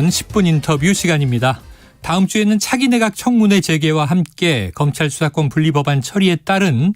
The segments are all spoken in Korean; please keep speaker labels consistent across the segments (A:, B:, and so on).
A: 10분 인터뷰 시간입니다. 다음 주에는 차기 내각 청문회 재개와 함께 검찰 수사권 분리 법안 처리에 따른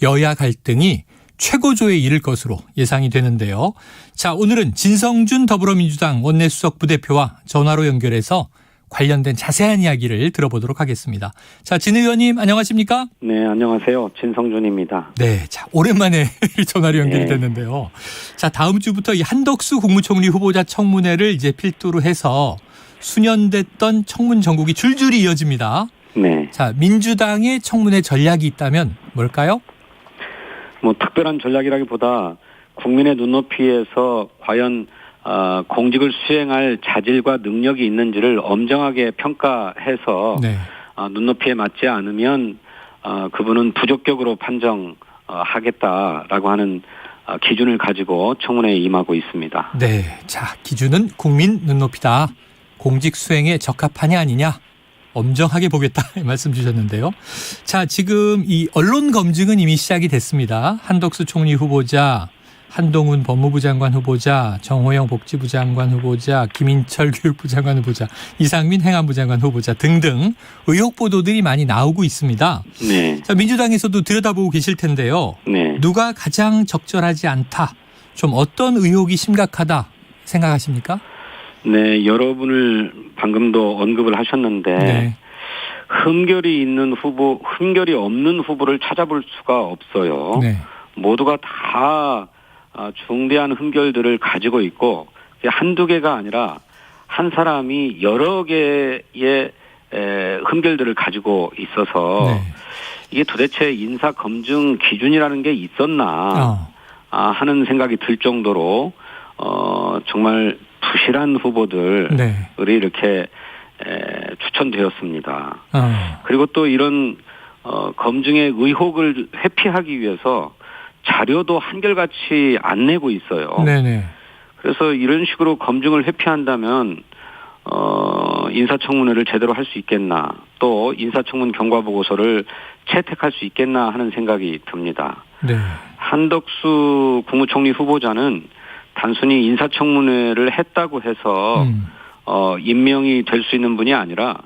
A: 여야 갈등이 최고조에 이를 것으로 예상이 되는데요. 자, 오늘은 진성준 더불어민주당 원내수석 부대표와 전화로 연결해서 관련된 자세한 이야기를 들어보도록 하겠습니다. 자, 진 의원님 안녕하십니까?
B: 네, 안녕하세요. 진성준입니다.
A: 네, 자, 오랜만에 전화로 연결이 됐는데요. 자, 다음 주부터 이 한덕수 국무총리 후보자 청문회를 이제 필두로 해서 수년됐던 청문 전국이 줄줄이 이어집니다.
B: 네.
A: 자, 민주당의 청문회 전략이 있다면 뭘까요?
B: 뭐 특별한 전략이라기보다 국민의 눈높이에서 과연 공직을 수행할 자질과 능력이 있는지를 엄정하게 평가해서
A: 네.
B: 눈높이에 맞지 않으면 그분은 부적격으로 판정하겠다라고 하는 기준을 가지고 청문회에 임하고 있습니다.
A: 네, 자, 기준은 국민 눈높이다. 공직 수행에 적합하냐 아니냐 엄정하게 보겠다 말씀 주셨는데요. 자, 지금 이 언론 검증은 이미 시작이 됐습니다. 한덕수 총리 후보자, 한동훈 법무부 장관 후보자, 정호영 복지부 장관 후보자, 김인철 교육부 장관 후보자, 이상민 행안부 장관 후보자 등등 의혹 보도들이 많이 나오고 있습니다.
B: 네.
A: 자, 민주당에서도 들여다보고 계실 텐데요.
B: 네.
A: 누가 가장 적절하지 않다, 좀 어떤 의혹이 심각하다 생각하십니까?
B: 네, 여러분을 방금도 언급을 하셨는데
A: 네.
B: 흠결이 있는 후보, 흠결이 없는 후보를 찾아볼 수가 없어요.
A: 네.
B: 모두가 다 중대한 흠결들을 가지고 있고 한두 개가 아니라 한 사람이 여러 개의 흠결들을 가지고 있어서
A: 네.
B: 이게 도대체 인사 검증 기준이라는 게 있었나 하는 생각이 들 정도로 정말 부실한 후보들이
A: 네.
B: 이렇게 추천되었습니다. 그리고 또 이런 검증의 의혹을 회피하기 위해서 자료도 한결같이 안 내고 있어요.
A: 네네.
B: 그래서 이런 식으로 검증을 회피한다면 인사청문회를 제대로 할 수 있겠나, 또 인사청문 경과보고서를 채택할 수 있겠나 하는 생각이 듭니다.
A: 네.
B: 한덕수 국무총리 후보자는 단순히 인사청문회를 했다고 해서 임명이 될 수 있는 분이 아니라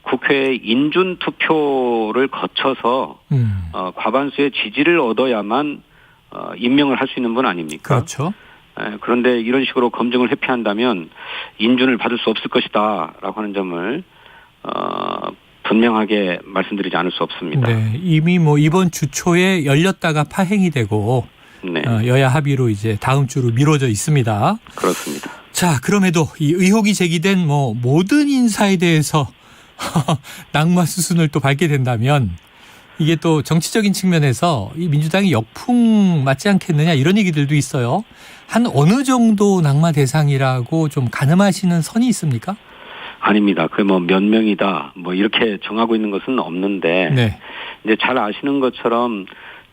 B: 국회의 인준투표를 거쳐서 과반수의 지지를 얻어야만 임명을 할 수 있는 분 아닙니까?
A: 그렇죠.
B: 그런데 이런 식으로 검증을 회피한다면 인준을 받을 수 없을 것이다 라고 하는 점을 분명하게 말씀드리지 않을 수 없습니다.
A: 네, 이미 뭐 이번 주 초에 열렸다가 파행이 되고
B: 네.
A: 여야 합의로 이제 다음 주로 미뤄져 있습니다.
B: 그렇습니다.
A: 자, 그럼에도 이 의혹이 제기된 뭐 모든 인사에 대해서 낙마 수순을 또 밟게 된다면 이게 또 정치적인 측면에서 이 민주당이 역풍 맞지 않겠느냐 이런 얘기들도 있어요. 한 어느 정도 낙마 대상이라고 좀 가늠하시는 선이 있습니까?
B: 아닙니다. 그 뭐 몇 명이다 뭐 이렇게 정하고 있는 것은 없는데
A: 네. 이제
B: 잘 아시는 것처럼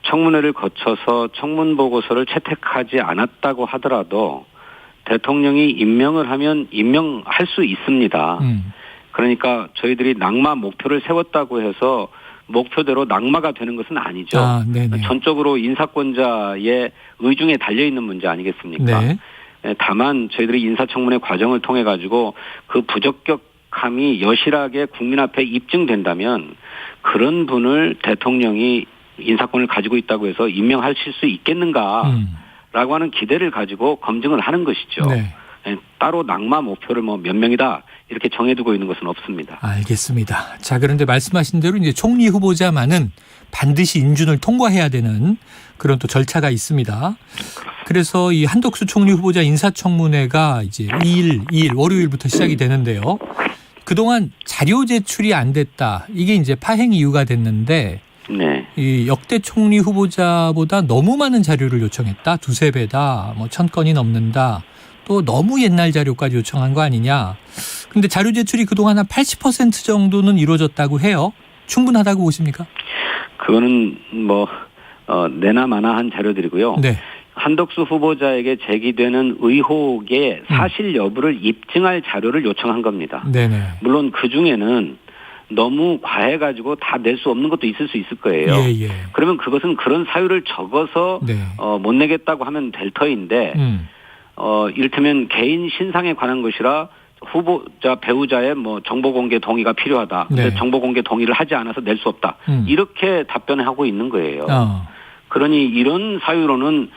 B: 청문회를 거쳐서 청문 보고서를 채택하지 않았다고 하더라도 대통령이 임명을 하면 임명할 수 있습니다. 그러니까 저희들이 낙마 목표를 세웠다고 해서 목표대로 낙마가 되는 것은 아니죠. 전적으로 인사권자의 의중에 달려있는 문제 아니겠습니까?
A: 네.
B: 다만 저희들이 인사청문회 과정을 통해 가지고 그 부적격함이 여실하게 국민 앞에 입증된다면 그런 분을 대통령이 인사권을 가지고 있다고 해서 임명하실 수 있겠는가라고 하는 기대를 가지고 검증을 하는 것이죠.
A: 네.
B: 따로 낙마 목표를 뭐 몇 명이다 이렇게 정해두고 있는 것은 없습니다.
A: 알겠습니다. 자, 그런데 말씀하신 대로 이제 총리 후보자만은 반드시 인준을 통과해야 되는 그런 또 절차가 있습니다. 그래서 이 한덕수 총리 후보자 인사청문회가 이제 2일 월요일부터 시작이 되는데요. 그동안 자료 제출이 안 됐다. 이게 이제 파행 이유가 됐는데
B: 네.
A: 이 역대 총리 후보자보다 너무 많은 자료를 요청했다. 두세 배다. 뭐 1000건이 넘는다. 또 너무 옛날 자료까지 요청한 거 아니냐. 근데 자료 제출이 그동안 한 80% 정도는 이루어졌다고 해요. 충분하다고 보십니까?
B: 그거는 뭐 내나 마나한 자료들이고요.
A: 네.
B: 한덕수 후보자에게 제기되는 의혹의 사실 여부를 입증할 자료를 요청한 겁니다.
A: 네네.
B: 물론 그중에는 너무 과해가지고 다 낼 수 없는 것도 있을 수 있을 거예요.
A: 예.
B: 그러면 그것은 그런 사유를 적어서
A: 네.
B: 못 내겠다고 하면 될 터인데 이를테면 개인 신상에 관한 것이라 후보자 배우자의 뭐 정보 공개 동의가 필요하다. 근데
A: 네.
B: 정보 공개 동의를 하지 않아서 낼 수 없다. 이렇게 답변하고 있는 거예요. 그러니 이런 사유로는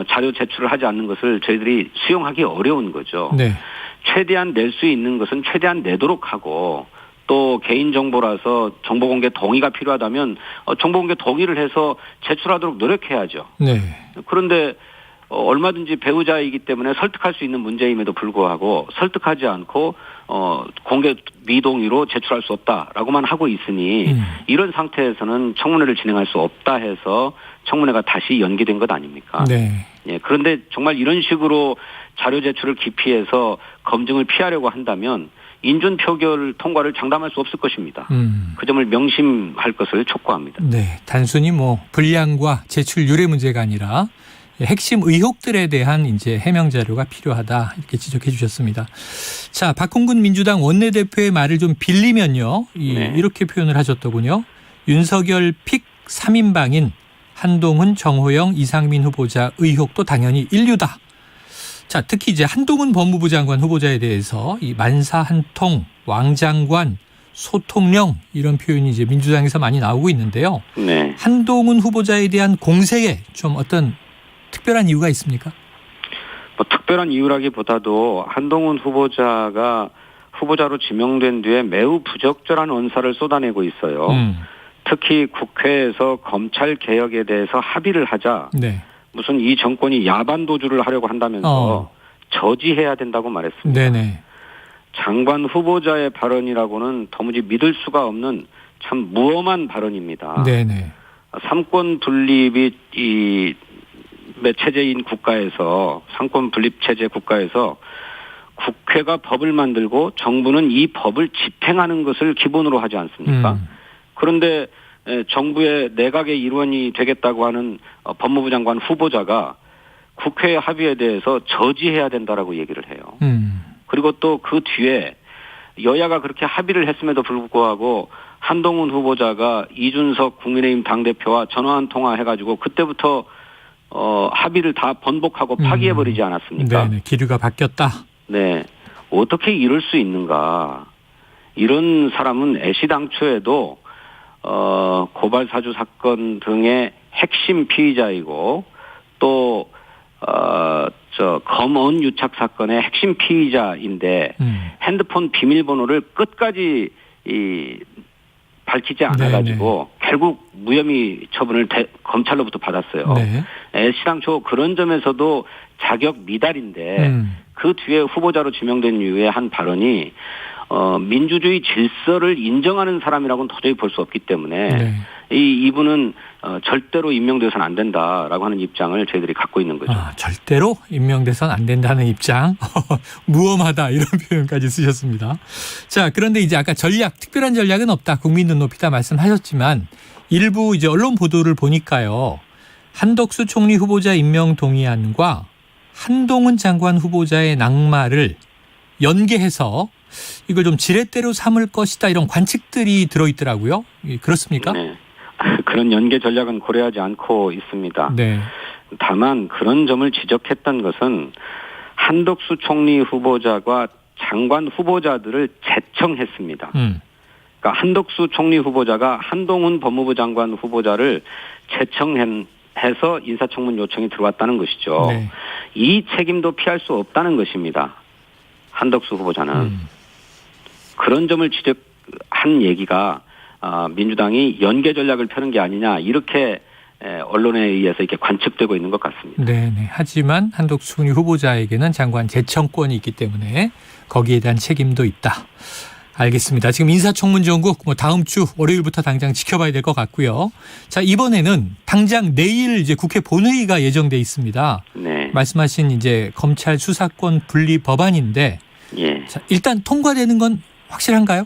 B: 자료 제출을 하지 않는 것을 저희들이 수용하기 어려운 거죠.
A: 네.
B: 최대한 낼 수 있는 것은 최대한 내도록 하고 또 개인정보라서 정보공개 동의가 필요하다면 정보공개 동의를 해서 제출하도록 노력해야죠.
A: 네.
B: 그런데 얼마든지 배우자이기 때문에 설득할 수 있는 문제임에도 불구하고 설득하지 않고 공개 미동의로 제출할 수 없다라고만 하고 있으니 이런 상태에서는 청문회를 진행할 수 없다 해서 청문회가 다시 연기된 것 아닙니까?
A: 네.
B: 예, 그런데 정말 이런 식으로 자료 제출을 기피해서 검증을 피하려고 한다면 인준 표결 통과를 장담할 수 없을 것입니다. 그 점을 명심할 것을 촉구합니다.
A: 네, 단순히 뭐 분량과 제출률의 문제가 아니라 핵심 의혹들에 대한 이제 해명 자료가 필요하다 이렇게 지적해 주셨습니다. 자, 박홍근 민주당 원내대표의 말을 좀 빌리면요,
B: 네.
A: 이렇게 표현을 하셨더군요. 윤석열 픽 3인방인 한동훈, 정호영, 이상민 후보자 의혹도 당연히 인류다. 자, 특히 이제 한동훈 법무부 장관 후보자에 대해서 이 만사 한통, 왕장관, 소통령 이런 표현이 이제 민주당에서 많이 나오고 있는데요.
B: 네.
A: 한동훈 후보자에 대한 공세에 좀 어떤 특별한 이유가 있습니까?
B: 뭐 특별한 이유라기보다도 한동훈 후보자가 후보자로 지명된 뒤에 매우 부적절한 언사를 쏟아내고 있어요. 특히 국회에서 검찰 개혁에 대해서 합의를 하자.
A: 네.
B: 무슨 이 정권이 야반 도주를 하려고 한다면서 저지해야 된다고 말했습니다.
A: 네네.
B: 장관 후보자의 발언이라고는 도무지 믿을 수가 없는 참 무엄한 발언입니다.
A: 네네.
B: 삼권 분립이 이 체제인 국가에서 상권 분립 체제 국가에서 국회가 법을 만들고 정부는 이 법을 집행하는 것을 기본으로 하지 않습니까? 그런데 정부의 내각의 일원이 되겠다고 하는 법무부 장관 후보자가 국회 합의에 대해서 저지해야 된다라고 얘기를 해요. 그리고 또 그 뒤에 여야가 그렇게 합의를 했음에도 불구하고 한동훈 후보자가 이준석 국민의힘 당대표와 전화 한 통화 해가지고 그때부터 합의를 다 번복하고 파기해버리지 않았습니까?
A: 네, 기류가 바뀌었다.
B: 네. 어떻게 이럴 수 있는가. 이런 사람은 애시당초에도 고발 사주 사건 등의 핵심 피의자이고 또 검언 유착 사건의 핵심 피의자인데 핸드폰 비밀번호를 끝까지 밝히지 않아가지고 결국 무혐의 처분을 검찰로부터 받았어요.
A: 네.
B: 애시당초 그런 점에서도 자격 미달인데 그 뒤에 후보자로 지명된 이후에 한 발언이 민주주의 질서를 인정하는 사람이라고는 도저히 볼 수 없기 때문에
A: 네.
B: 이분은 절대로 임명돼서는 안 된다라고 하는 입장을 저희들이 갖고 있는 거죠.
A: 절대로 임명돼서는 안 된다는 입장. 무엄하다 이런 표현까지 쓰셨습니다. 자, 그런데 이제 아까 특별한 전략은 없다. 국민 눈높이다 말씀하셨지만 일부 이제 언론 보도를 보니까요. 한덕수 총리 후보자 임명 동의안과 한동훈 장관 후보자의 낙마를 연계해서 이걸 좀 지렛대로 삼을 것이다 이런 관측들이 들어있더라고요. 그렇습니까?
B: 네. 그런 연계 전략은 고려하지 않고 있습니다.
A: 네.
B: 다만 그런 점을 지적했던 것은 한덕수 총리 후보자가 장관 후보자들을 제청했습니다. 그러니까 한덕수 총리 후보자가 한동훈 법무부 장관 후보자를 제청해서 인사청문 요청이 들어왔다는 것이죠.
A: 네.
B: 이 책임도 피할 수 없다는 것입니다. 한덕수 후보자는. 그런 점을 지적한 얘기가 민주당이 연계 전략을 펴는 게 아니냐 이렇게 언론에 의해서 이렇게 관측되고 있는 것 같습니다.
A: 네. 하지만 한덕수 후보자에게는 장관 제청권이 있기 때문에 거기에 대한 책임도 있다. 알겠습니다. 지금 인사청문 정국 다음 주 월요일부터 당장 지켜봐야 될 것 같고요. 자, 이번에는 당장 내일 이제 국회 본회의가 예정돼 있습니다.
B: 네.
A: 말씀하신 이제 검찰 수사권 분리 법안인데,
B: 예.
A: 자, 일단 통과되는 건 확실한가요?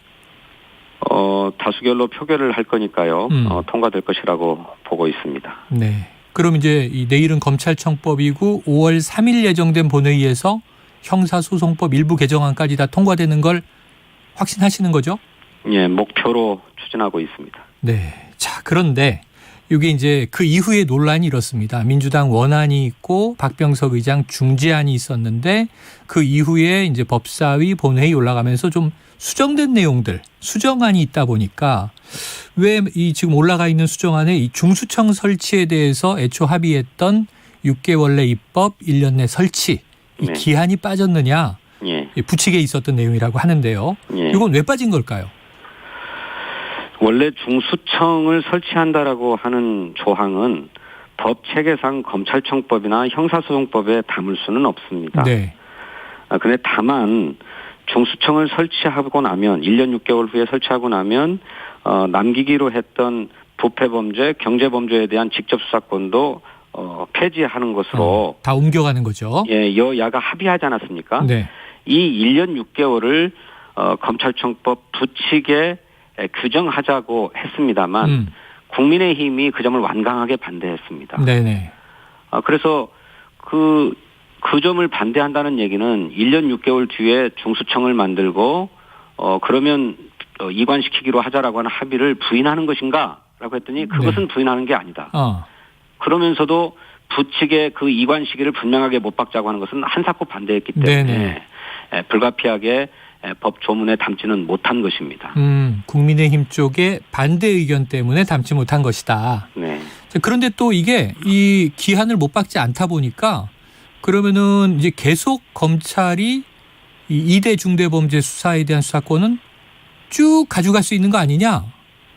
B: 다수결로 표결을 할 거니까요. 통과될 것이라고 보고 있습니다.
A: 네. 그럼 이제 내일은 검찰청법이고 5월 3일 예정된 본회의에서 형사소송법 일부 개정안까지 다 통과되는 걸 확신하시는 거죠?
B: 예, 목표로 추진하고 있습니다.
A: 네. 자, 그런데 이게 이제 그 이후에 논란이 이렇습니다. 민주당 원안이 있고 박병석 의장 중재안이 있었는데 그 이후에 이제 법사위 본회의 올라가면서 좀 수정된 내용들, 수정안이 있다 보니까 왜 이 지금 올라가 있는 수정안에 이 중수청 설치에 대해서 애초 합의했던 6개월 내 입법, 1년 내 설치 이
B: 네.
A: 기한이 빠졌느냐?
B: 예.
A: 부칙에 있었던 내용이라고 하는데요.
B: 예.
A: 이건 왜 빠진 걸까요?
B: 원래 중수청을 설치한다라고 하는 조항은 법 체계상 검찰청법이나 형사소송법에 담을 수는 없습니다.
A: 네.
B: 근데 다만 중수청을 설치하고 나면 1년 6개월 후에 설치하고 나면 남기기로 했던 부패범죄, 경제범죄에 대한 직접 수사권도 폐지하는 것으로
A: 다 옮겨가는 거죠.
B: 예, 여야가 합의하지 않았습니까?
A: 네.
B: 이 1년 6개월을 검찰청법 부칙에 규정하자고 했습니다만 국민의힘이 그 점을 완강하게 반대했습니다.
A: 네네.
B: 그래서 그 점을 반대한다는 얘기는 1년 6개월 뒤에 중수청을 만들고 그러면 이관시키기로 하자라고 하는 합의를 부인하는 것인가라고 했더니 그것은
A: 네.
B: 부인하는 게 아니다. 그러면서도 부칙의 그 이관 시기를 분명하게 못 박자고 하는 것은 한사코 반대했기 때문에
A: 네네.
B: 불가피하게 법 조문에 담지는 못한 것입니다.
A: 국민의힘 쪽의 반대 의견 때문에 담지 못한 것이다.
B: 네.
A: 그런데 또 이게 이 기한을 못 박지 않다 보니까 그러면은 이제 계속 검찰이 이 2대 중대범죄 수사에 대한 수사권은 쭉 가져갈 수 있는 거 아니냐?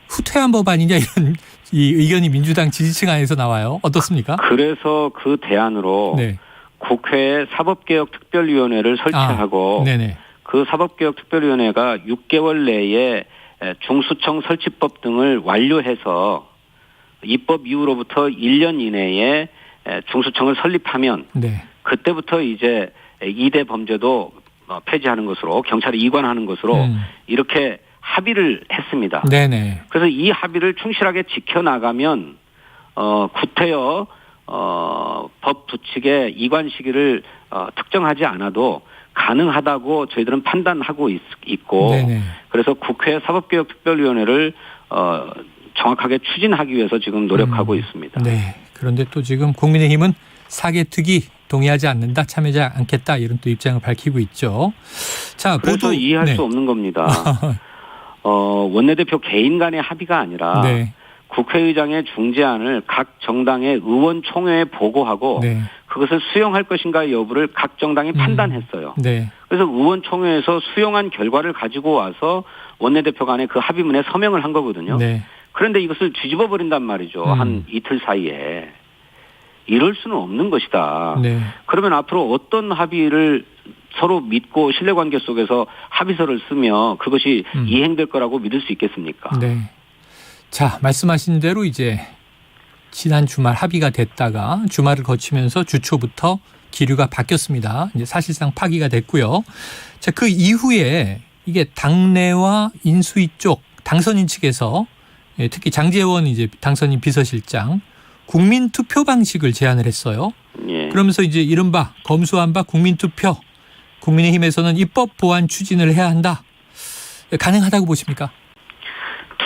A: 후퇴한 법안이냐 이런 이 의견이 민주당 지지층 안에서 나와요. 어떻습니까?
B: 그래서 그 대안으로
A: 네.
B: 국회에 사법개혁특별위원회를 설치하고
A: 네네.
B: 그 사법개혁특별위원회가 6개월 내에 중수청 설치법 등을 완료해서 입법 이후로부터 1년 이내에 중수청을 설립하면
A: 네.
B: 그때부터 이제 2대 범죄도 폐지하는 것으로 경찰에 이관하는 것으로 이렇게 합의를 했습니다.
A: 네네.
B: 그래서 이 합의를 충실하게 지켜나가면 구태여 법 부칙의 이관 시기를 특정하지 않아도 가능하다고 저희들은 판단하고 있고
A: 네네.
B: 그래서 국회 사법개혁특별위원회를 정확하게 추진하기 위해서 지금 노력하고 있습니다.
A: 네. 그런데 또 지금 국민의힘은 사개특위 동의하지 않는다, 참여하지 않겠다 이런 또 입장을 밝히고 있죠. 자,
B: 그래서 이해할
A: 네.
B: 수 없는 겁니다. 원내대표 개인 간의 합의가 아니라
A: 네.
B: 국회의장의 중재안을 각 정당의 의원총회에 보고하고
A: 네.
B: 그것을 수용할 것인가 여부를 각 정당이 판단했어요.
A: 네.
B: 그래서 의원총회에서 수용한 결과를 가지고 와서 원내대표 간에 그 합의문에 서명을 한 거거든요.
A: 네.
B: 그런데 이것을 뒤집어 버린단 말이죠. 한 이틀 사이에. 이럴 수는 없는 것이다.
A: 네.
B: 그러면 앞으로 어떤 합의를 서로 믿고 신뢰관계 속에서 합의서를 쓰며 그것이 이행될 거라고 믿을 수 있겠습니까?
A: 네. 자, 말씀하신 대로 이제 지난 주말 합의가 됐다가 주말을 거치면서 주초부터 기류가 바뀌었습니다. 이제 사실상 파기가 됐고요. 자, 그 이후에 이게 당내와 인수위 쪽 당선인 측에서 특히 장제원 이제 당선인 비서실장 국민투표 방식을 제안을 했어요.
B: 예.
A: 그러면서 이제 이른바 검수한 바 국민투표, 국민의힘에서는 입법 보완 추진을 해야 한다. 가능하다고 보십니까?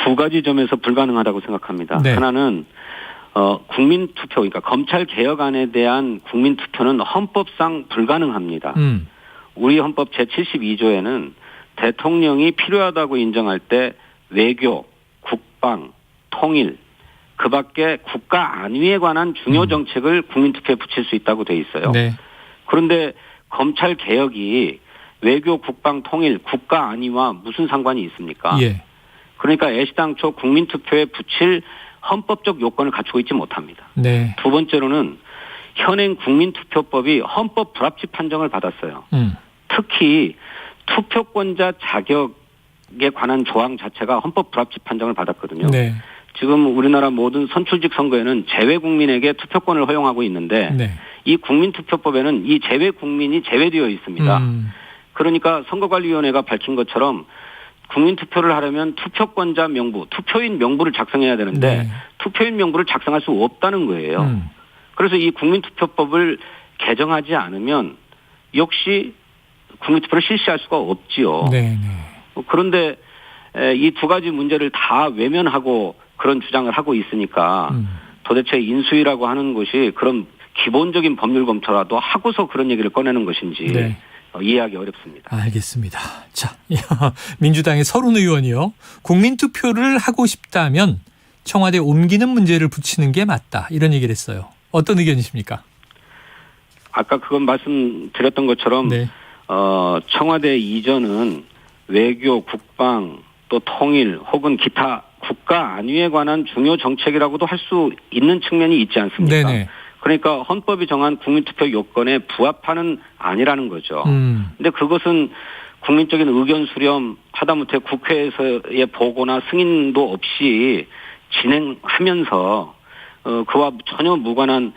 B: 두 가지 점에서 불가능하다고 생각합니다.
A: 네.
B: 하나는 국민투표, 그러니까 검찰개혁안에 대한 국민투표는 헌법상 불가능합니다. 우리 헌법 제72조에는 대통령이 필요하다고 인정할 때 외교, 국방, 통일, 그 밖에 국가 안위에 관한 중요 정책을 국민투표에 붙일 수 있다고 돼 있어요.
A: 네.
B: 그런데 검찰 개혁이 외교, 국방, 통일, 국가 안위와 무슨 상관이 있습니까?
A: 예.
B: 그러니까 애시당초 국민투표에 붙일 헌법적 요건을 갖추고 있지 못합니다.
A: 네.
B: 두 번째로는 현행 국민투표법이 헌법 불합치 판정을 받았어요. 특히 투표권자 자격에 관한 조항 자체가 헌법 불합치 판정을 받았거든요.
A: 네.
B: 지금 우리나라 모든 선출직 선거에는 재외 국민에게 투표권을 허용하고 있는데
A: 네.
B: 이 국민투표법에는 이 재외 국민이 제외되어 있습니다. 그러니까 선거관리위원회가 밝힌 것처럼 국민투표를 하려면 투표권자 명부, 투표인 명부를 작성해야 되는데
A: 네.
B: 투표인 명부를 작성할 수 없다는 거예요. 그래서 이 국민투표법을 개정하지 않으면 역시 국민투표를 실시할 수가 없지요.
A: 네. 네.
B: 그런데 이 두 가지 문제를 다 외면하고 그런 주장을 하고 있으니까 도대체 인수위라고 하는 것이 그런 기본적인 법률 검토라도 하고서 그런 얘기를 꺼내는 것인지
A: 네.
B: 이해하기 어렵습니다.
A: 알겠습니다. 자, 민주당의 서른 의원이요. 국민투표를 하고 싶다면 청와대 옮기는 문제를 붙이는 게 맞다. 이런 얘기를 했어요. 어떤 의견이십니까?
B: 아까 그건 말씀드렸던 것처럼
A: 네.
B: 청와대 이전은 외교, 국방, 또 통일 혹은 기타 국가 안위에 관한 중요 정책이라고도 할 수 있는 측면이 있지 않습니까?
A: 네네.
B: 그러니까 헌법이 정한 국민투표 요건에 부합하는 아니라는 거죠. 근데 그것은 국민적인 의견 수렴 하다못해 국회에서의 보고나 승인도 없이 진행하면서 그와 전혀 무관한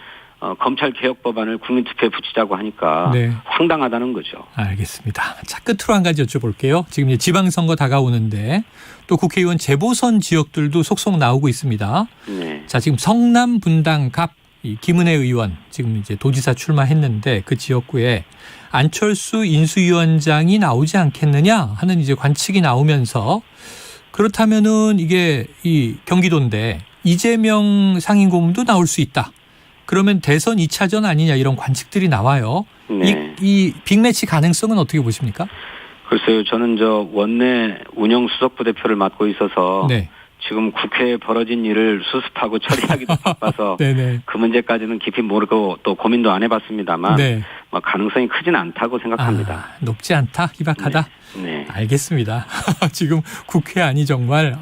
B: 검찰 개혁 법안을 국민투표에 붙이자고 하니까
A: 네.
B: 황당하다는 거죠.
A: 알겠습니다. 자, 끝으로 한 가지 여쭤볼게요. 지금 이제 지방선거 다가오는데 또 국회의원 재보선 지역들도 속속 나오고 있습니다.
B: 네.
A: 자, 지금 성남 분당 갑 이 김은혜 의원 지금 이제 도지사 출마했는데 그 지역구에 안철수 인수위원장이 나오지 않겠느냐 하는 이제 관측이 나오면서 그렇다면은 이게 이 경기도인데 이재명 상임고문도 나올 수 있다. 그러면 대선 2차전 아니냐 이런 관측들이 나와요.
B: 네.
A: 이 빅매치 가능성은 어떻게 보십니까?
B: 글쎄요. 저는 원내 운영 수석부 대표를 맡고 있어서
A: 네.
B: 지금 국회에 벌어진 일을 수습하고 처리하기도 바빠서
A: 네네.
B: 그 문제까지는 깊이 모르고 또 고민도 안 해봤습니다만
A: 네.
B: 가능성이 크진 않다고 생각합니다.
A: 높지 않다, 희박하다.
B: 네.
A: 알겠습니다. 지금 국회 안이 정말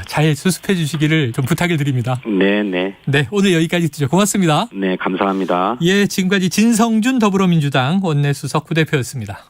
A: 잘 수습해 주시기를 좀 부탁을 드립니다.
B: 네.
A: 네, 오늘 여기까지 듣죠. 고맙습니다.
B: 네, 감사합니다.
A: 예, 지금까지 진성준 더불어민주당 원내수석 부대표였습니다.